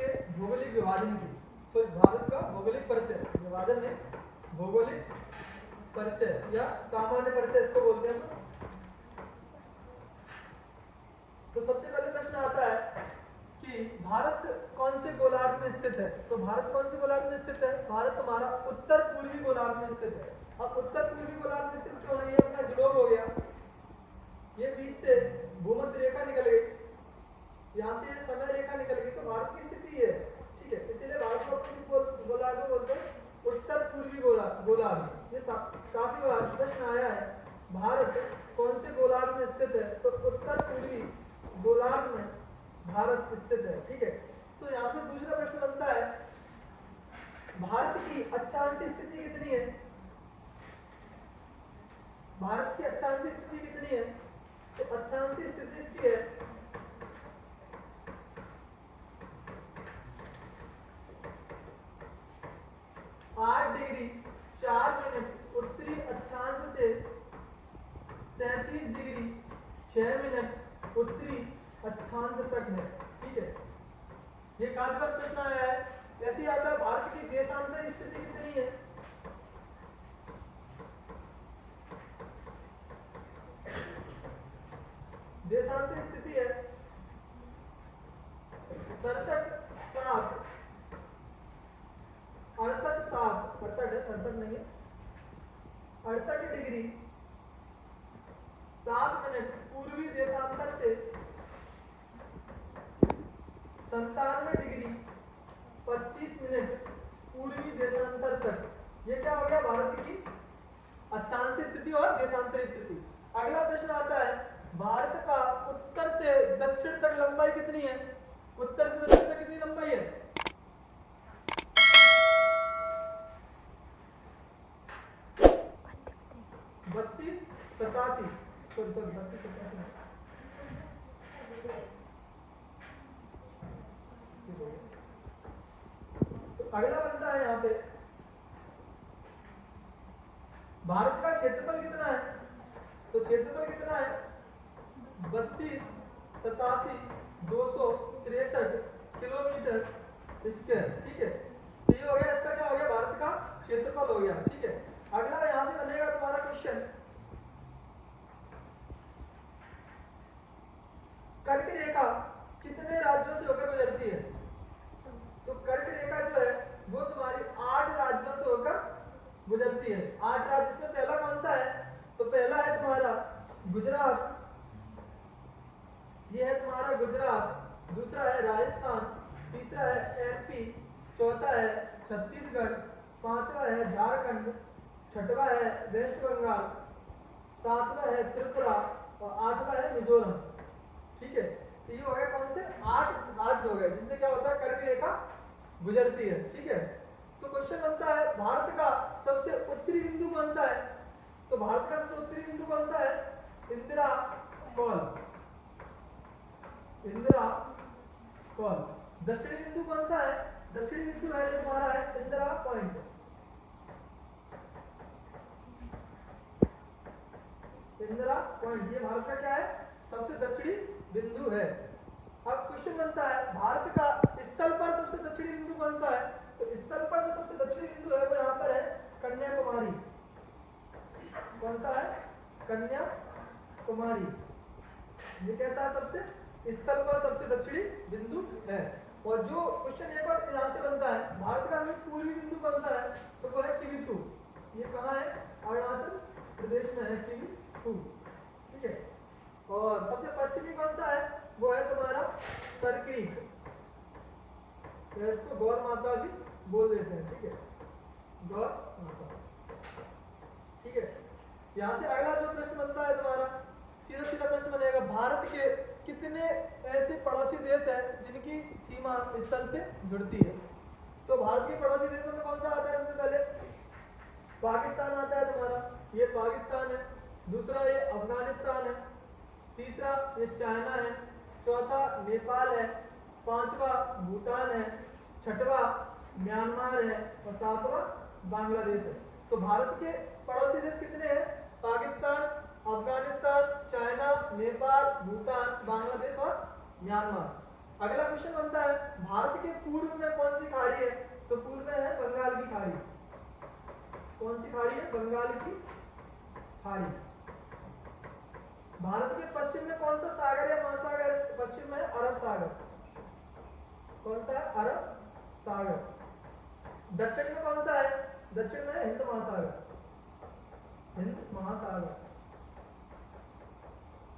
के भौगोलिक विभाजन की, तो भारत का भौगोलिक परिचय, विभाजन नहीं, भौगोलिक परिचय या सामान्य परिचय इसको बोलते हैं। तो सबसे पहले प्रश्न आता है कि भारत कौन से गोलार्ध में स्थित है। तो भारत कौन से गोलार्ध में स्थित है? भारत हमारा उत्तर पूर्वी गोलार्ध में स्थित है। अब उत्तर पूर्वी गोलार्ध में स्थित क्यों है? ये अपना ग्लोब हो गया, ये बीच से भूमध्य रेखा निकल गई, यहाँ से ये समय रेखा निकल गई, तो भारत की स्थिति है, ठीक है। इसीलिए भारत को किस गोलार्ध में बोलते हैं? उत्तर पूर्वी गोलार्ध। ये काफी बार प्रश्न आया है, भारत कौन से गोलार्ध में स्थित है? तो उत्तर पूर्वी गोलार्ध में भारत स्थित है, ठीक है। तो यहाँ से दूसरा प्रश्न बनता है, भारत की अक्षांशीय स्थिति कितनी है? भारत की अक्षांशीय स्थिति कितनी है? तो अक्षांशीय स्थिति इसकी है 8 डिग्री 4 मिनट उत्तरी अक्षांश से 37 डिग्री 6 मिनट उत्तरी अक्षांश तक है, ठीक है। ये काफी बार प्रश्न आया है। ऐसे ही आता है, भारत की देशांतर स्थिति कितनी है? देशांतर स्थिति है 67 7 68 7 68 है, 67 नहीं है, 68 डिग्री 7 मिनट पूर्वी देशांतर से 97 डिग्री 25 मिनट पूर्वी देशांतर तक। ये क्या हो गया? भारत की अक्षांशीय स्थिति और देशांतर स्थिति। अगला प्रश्न आता है, भारत का उत्तर से दक्षिण तक लंबाई कितनी है? उत्तर से दक्षिण तक कितनी लंबाई है? 32 87 32 87। तो अगला बनता है यहाँ पे, भारत का क्षेत्रफल कितना है? तो क्षेत्रफल कितना है? 32 87 263 किलोमीटर स्क्वायर, ठीक है। तो ये हो गया, इसका क्या हो गया? भारत का क्षेत्रफल हो गया, ठीक है। अगला यहां से बनेगा तुम्हारा क्वेश्चन, कर्क रेखा कितने राज्यों से होकर गुजरती है? तो कर्क रेखा जो है वो तुम्हारी 8 राज्यों से होकर गुजरती है। 8 राज्य में पहला कौन सा है? तो पहला है तुम्हारा गुजरात, ये है तुम्हारा गुजरात। दूसरा है राजस्थान, तीसरा है एमपी, चौथा है छत्तीसगढ़, पांचवा है झारखंड, छठवा है वेस्ट बंगाल, सातवां है त्रिपुरा और आठवां है मिजोरम, ठीक है। तो ये हो गया कौन से? 8 राज्य हो गए जिनसे क्या होता है? कर्क रेखा गुजरती है, ठीक है। तो क्वेश्चन बनता है, भारत का सबसे उत्तरी बिंदु कौन सा है? तो भारत का सबसे उत्तरी बिंदु कौन सा है? Indira call, Indira call. दक्षिणी बिंदु कौन सा है? दक्षिणी बिंदु है तुम्हारा है इंदिरा पॉइंट, इंदिरा पॉइंट। ये भारत का क्या है? सबसे दक्षिणी बिंदु है। अब क्वेश्चन बनता है, भारत का स्थल पर सबसे दक्षिणी बिंदु कौन सा है? तो स्थल पर जो सबसे दक्षिणी बिंदु है वो यहाँ पर है कन्याकुमारी। कौन सा है? कन्याकुमारी। ये कैसा है? सबसे स्थल पर सबसे दक्षिणी बिंदु है। और जो क्वेश्चन एक और यहाँ से बनता है, भारत का पूर्वी बिंदु कौन सा है? तो वो है किवितु। ये कहाँ है? अरुणाचल प्रदेश में है किवितु, ठीक है। और सबसे पश्चिमी कौन सा है? वो है तुम्हारा सरक्रीक, तो इसको गौर माता भी बोल देते हैं, ठीक है, गौर माता, ठीक है। यहाँ से अगला जो प्रश्न बनता है तुम्हारा, सीधा सीधा प्रश्न बनेगा, भारत के कितने ऐसे पड़ोसी देश हैं जिनकी सीमा स्थल से जुड़ती है? तो भारत के पड़ोसी देशों में कौन सा आता है? सबसे पहले पाकिस्तान आता है तुम्हारा, ये पाकिस्तान है। दूसरा ये अफगानिस्तान है, तीसरा ये चाइना है, चौथा नेपाल है, पांचवा भूटान है, छठवा म्यांमार है और सातवां बांग्लादेश है। तो भारत के पड़ोसी देश कितने हैं? पाकिस्तान, अफगानिस्तान, चाइना, नेपाल, भूटान, बांग्लादेश और म्यांमार। अगला क्वेश्चन बनता है भारत के पूर्व में कौन सी खाड़ी है? तो पूर्व में है बंगाल की खाड़ी। कौन सी खाड़ी है? बंगाल की खाड़ी। भारत के पश्चिम में कौन सा सागर या महासागर है? पश्चिम में है अरब सागर। कौन सा है? अरब सागर। दक्षिण में कौन सा है? दक्षिण में हिंद महासागर। हिंद महासागर।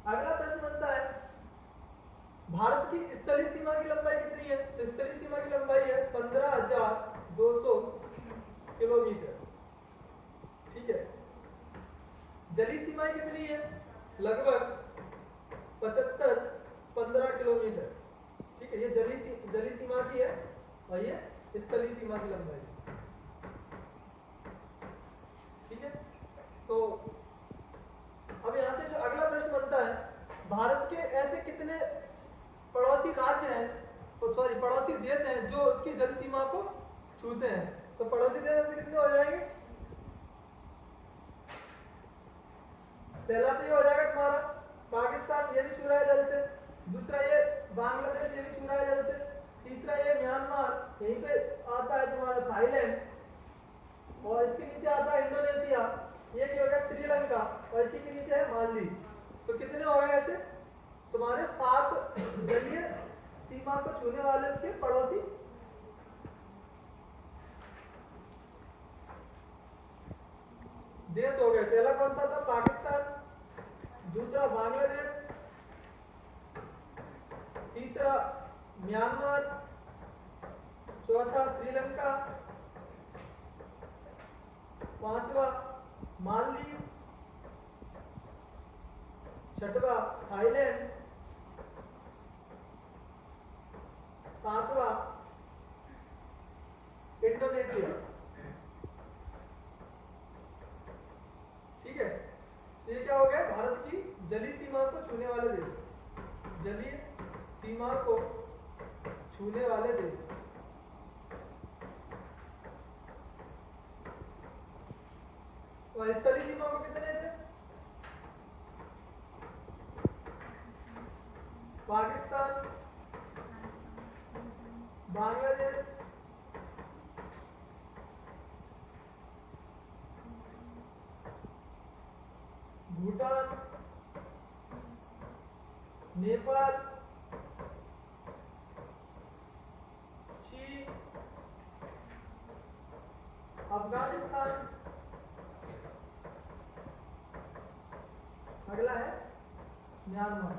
अगला प्रश्न बनता है भारत की स्थलीय सीमा की लंबाई कितनी है? तो स्थलीय सीमा की लंबाई है 15,200 किलोमीटर। ठीक है। जलीय सीमाएं कितनी है? लगभग 75-15 किलोमीटर। ठीक है, ये जलीय सीमा की है और ये स्थलीय सीमा की लंबाई। ठीक है, तो अब यहां से जो अगला प्रश्न बनता है भारत के ऐसे कितने पड़ोसी राज्य हैं, तो सॉरी पड़ोसी देश हैं जो उसकी जल सीमा को छूते हैं? तो पड़ोसी देश ऐसे कितने हो जाएंगे? पहला तो ये हो जाएगा तुम्हारा पाकिस्तान, ये भी छू रहा है जल से। दूसरा ये बांग्लादेश, ये भी छू रहा है जल से। तीसरा ये म्यांमार, यहीं पे आता है तुम्हारा थाईलैंड, और इसके नीचे आता है इंडोनेशिया। ये क्या हो गया? श्रीलंका, और इसी के नीचे है मालदीव। तो कितने हो गए ऐसे तुम्हारे? 7 जलीय सीमा को छूने वाले उसके पड़ोसी देश हो गए। पहला कौन सा था? पाकिस्तान। दूसरा बांग्लादेश। तीसरा म्यांमार। चौथा श्रीलंका। पांचवा मालदीव। छठवा थाईलैंड। सातवां इंडोनेशिया। ठीक है, तो ये क्या हो गया? भारत की जलीय सीमा को छूने वाले देश। जलीय सीमा को छूने वाले देश। और स्थलीय सीमा को कितने थे? पाकिस्तान, बांग्लादेश, भूटान, नेपाल, चीन, अफगानिस्तान। अगला है म्यांमार।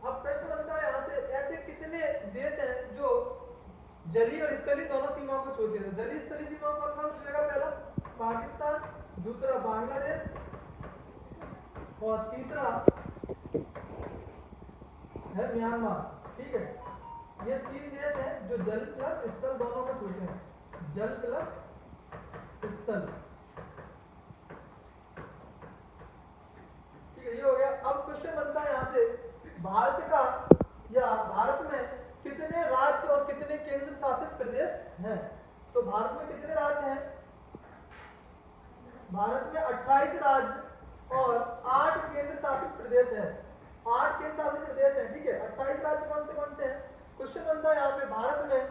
अब प्रश्न बनता है यहां से ऐसे कितने देश हैं जो जलीय और स्थलीय दोनों सीमाओं को छूते हैं? जलीय स्थलीय सीमा कौन कौन छूएगा? पहला पाकिस्तान, दूसरा बांग्लादेश, और तीसरा है म्यांमार। ठीक है, ये 3 देश हैं जो जल प्लस स्थल दोनों को छूते हैं। जल प्लस स्थल। ठीक है, ये हो गया। अब क्वेश्चन बनता है यहां से भारत का या भारत में कितने राज्य और कितने केंद्र शासित प्रदेश हैं? तो भारत में कितने राज्य हैं? भारत में 28 राज्य और 8 केंद्र शासित प्रदेश हैं। 8 केंद्र शासित प्रदेश हैं। ठीक है, 28 राज्य कौन से हैं? क्वेश्चन बनता है यहाँ पे भारत में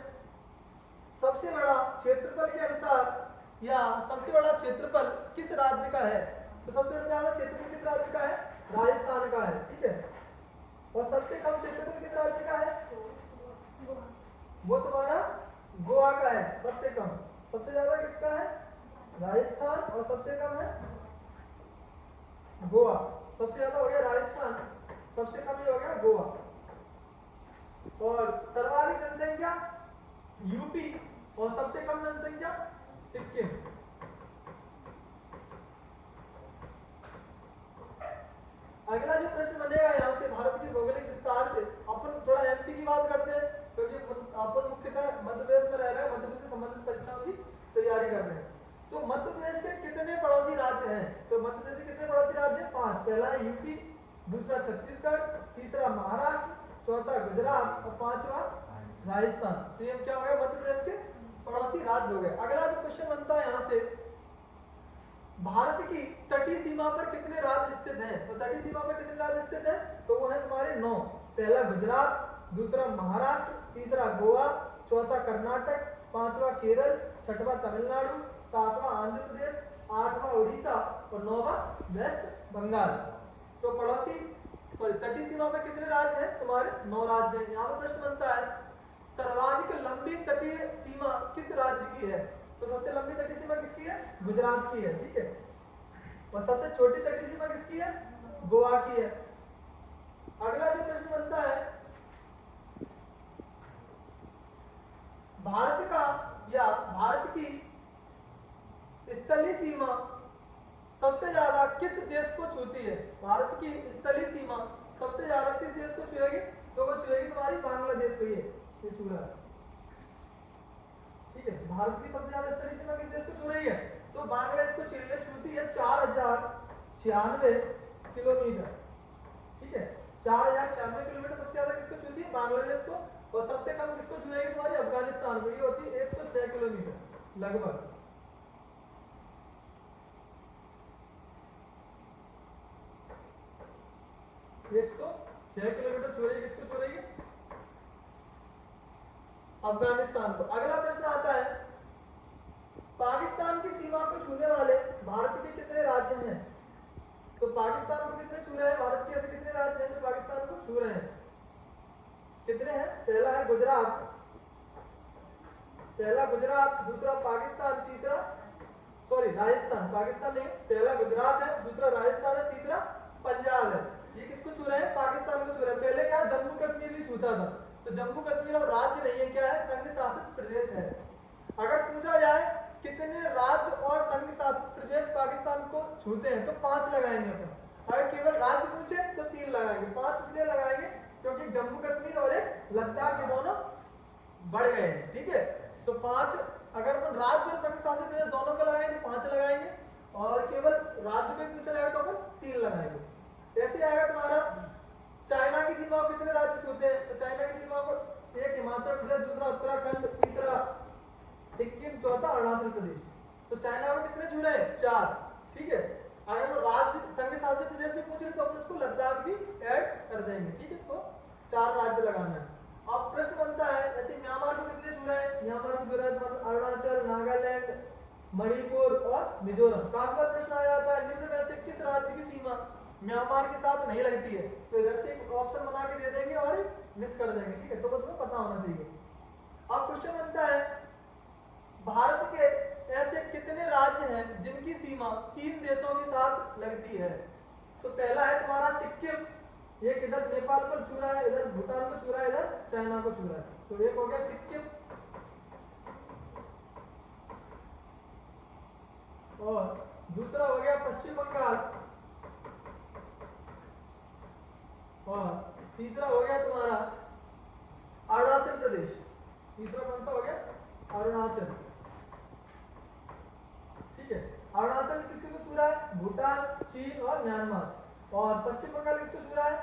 सबसे बड़ा क्षेत्रफल के अनुसार या सबसे बड़ा क्षेत्रफल किस राज्य का है? तो सबसे ज्यादा क्षेत्रफल किस राज्य का है? राजस्थान का है। ठीक है, और सबसे कम क्षेत्रफल किस राज्य का है? वो तुम्हारा गोवा का है सबसे कम। सबसे ज्यादा किसका है? राजस्थान, और सबसे कम है गोवा। सबसे ज्यादा हो गया राजस्थान, सबसे कम ये हो गया गोवा। और सर्वाधिक जनसंख्या यूपी, और सबसे कम जनसंख्या सिक्किम। अगला जो प्रश्न बनेगा यहाँ से भारत के भौगोलिक विस्तार से अपन थोड़ा एमपी की बात करते हैं, क्योंकि अपन मुख्यतः मध्य प्रदेश में रह रहे हैं, मध्य प्रदेश से संबंधित परीक्षाओं की तैयारी कर रहे हैं। तो मध्य प्रदेश के कितने पड़ोसी राज्य हैं? तो मध्य प्रदेश के कितने पड़ोसी राज्य हैं? 5। पहला है यूपी, दूसरा छत्तीसगढ़, तीसरा महाराष्ट्र, चौथा गुजरात, और पांचवा राजस्थान। तो ये क्या हो गया? मध्य प्रदेश के पड़ोसी राज्य हो गए। अगला जो क्वेश्चन बनता है यहाँ से भारत की तटीय सीमा पर कितने राज्य स्थित हैं? तो तटीय सीमा पर कितने राज्य स्थित हैं? तो वो है तुम्हारे 9। पहला गुजरात, दूसरा महाराष्ट्र, तीसरा गोवा, चौथा कर्नाटक, पांचवा केरल, छठवां तमिलनाडु, सातवां आंध्र प्रदेश, आठवां उड़ीसा और नौवां वेस्ट बंगाल। तो पड़ोसी तटीय सीमा में कितने राज्य हैं तुम्हारे? 9 राज्य हैं। यहाँ पर प्रश्न बनता है सर्वाधिक लंबी तटीय सीमा किस राज्य की है? तो सबसे लंबी तटीय सीमा किसकी है? गुजरात की है, ठीक है। और सबसे छोटी तटीय सीमा किसकी है? गोवा की है। अगला जो प्रश्न बनता है भारत का या भारत की स्थलीय सीमा सबसे ज्यादा किस देश को छूती है? भारत की स्थलीय सीमा सबसे ज्यादा किस देश को छुएगी? तो वो छुएगी तुम्हारी बांग्लादेश को। ये छू रहा है, ठीक है। भारत की सबसे ज्यादा स्थलीय सीमा किस देश को छू रही है? तो बांग्लादेश को छूती है 4096 किलोमीटर, ठीक है। 4096 किलोमीटर सबसे ज्यादा किसको छूती है? बांग्लादेश को। और सबसे कम किसको छुएगी? तुम्हारी अफगानिस्तान को। ये होती है 106 किलोमीटर लगभग। एक सौ 6 किलोमीटर छू रही है। किसको छू रही है? अफगानिस्तान को। अगला प्रश्न आता है पाकिस्तान की सीमा को छूने वाले भारत के कितने राज्य हैं? तो पाकिस्तान को कितने छू रहे हैं? भारत के ऐसे कितने राज्य हैं जो पाकिस्तान को छू रहे हैं? कितने हैं? पहला है गुजरात, दूसरा पाकिस्तान, तीसरा राजस्थान। पाकिस्तान नहीं, पहला गुजरात है, दूसरा राजस्थान है, तीसरा पंजाब है। ये किसको छू रहे हैं? पाकिस्तान को छू रहे हैं। पहले क्या जम्मू कश्मीर भी छूता था, तो जम्मू कश्मीर अब राज्य नहीं है, क्या है? संघ शासित प्रदेश है। अगर पूछा जाए कितने राज्य और संघ शासित प्रदेश पाकिस्तान को छूते हैं तो 5 लगाएंगे अपन। अगर केवल राज्य पूछे तो 3 लगाएंगे। 5 इसलिए लगाएंगे क्योंकि जम्मू कश्मीर और एक लद्दाख के दोनों बढ़ गए हैं, ठीक है। तो 5 अगर अपन राज्य और संघ शासित प्रदेश दोनों को लगाएंगे तो 5 लगाएंगे, और केवल राज्य को पूछा जाएगा तो अपन 3 लगाएंगे। ऐसे आएगा तुम्हारा चाइना की सीमा को कितने राज्य छूते हैं? तो चाइना की सीमा को एक हिमाचल प्रदेश, दूसरा उत्तराखंड, तीसरा सिक्किम, चौथा अरुणाचल प्रदेश। तो चाइना को कितने छू रहे हैं? 4, ठीक है। अगर वो राज्य संघ शासित प्रदेश में पूछ रहे तो अपन उसको लद्दाख भी ऐड कर देंगे, ठीक है। तो 4 राज्य लगाना है। अब प्रश्न बनता है ऐसे म्यांमार को कितने छू रहे हैं? म्यांमार को छू रहे हैं अरुणाचल, नागालैंड, मणिपुर और मिजोरम। काफी बार प्रश्न आ जाता है निम्न में से किस राज्य की सीमा म्यांमार के साथ नहीं लगती है? तो इधर से एक ऑप्शन बना के दे देंगे और मिस कर देंगे, ठीक है। तो तुम्हें पता होना चाहिए। अब क्वेश्चन बनता है भारत के ऐसे कितने राज्य हैं जिनकी सीमा 3 देशों के साथ लगती है? तो पहला है तुम्हारा सिक्किम, एक इधर नेपाल को छू रहा है, इधर भूटान को छू रहा है, इधर चाइना को छू रहा है। तो एक हो गया सिक्किम, और दूसरा हो गया पश्चिम बंगाल, और तीसरा हो गया तुम्हारा अरुणाचल प्रदेश। तीसरा कौन सा हो गया? अरुणाचल, ठीक है। अरुणाचल किसको छू रहा है? भूटान, चीन और म्यांमार। और पश्चिम बंगाल किसको छू रहा है?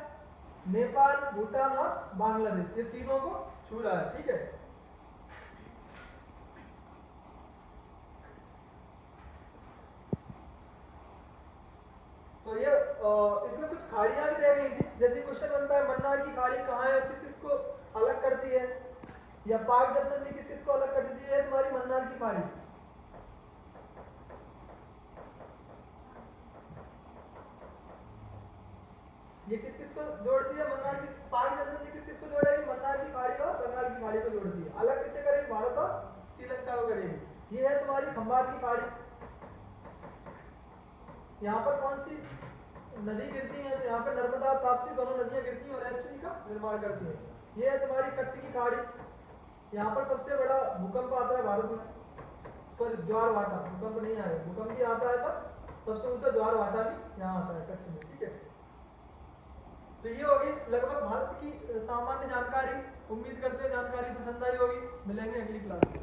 नेपाल, भूटान और बांग्लादेश। ये तीनों को छू रहा है, ठीक है। तो ये इसमें कुछ खाड़ियां भी रह गई थी। जैसे क्वेश्चन बनता है मन्नार की खाड़ी कहाँ है, किस किस को अलग करती है, या पाक जल संधि किस किस को अलग करती है? तुम्हारी मन्नार की खाड़ी। ये किस किस को जोड़ती है? मन्नार की पाक जल संधि किस किस को जोड़ेगी? मन्नार की खाड़ी और बंगाल की खाड़ी को जोड़ती है। अलग किसे करेगी? भारत और श्रीलंका को करेगी। ये है तुम्हारी खंबात की खाड़ी। यहाँ पर कौन सी नदी गिरती है? तो यहाँ पर नर्मदा और ताप्ती दोनों नदियां गिरती हैं और एस्चुरी का निर्माण करती हैं। ये है तुम्हारी कच्छ की खाड़ी। यहाँ पर सबसे बड़ा भूकंप आता है भारत में, पर ज्वार भाटा, भूकंप नहीं आया, भूकंप भी आता है पर सबसे ऊंचा ज्वार भाटा भी यहाँ आता है कच्छ में, ठीक है। तो ये होगी लगभग भारत की सामान्य जानकारी। उम्मीद करते हैं जानकारी पसंद आई होगी। मिलेंगे अगली क्लास में।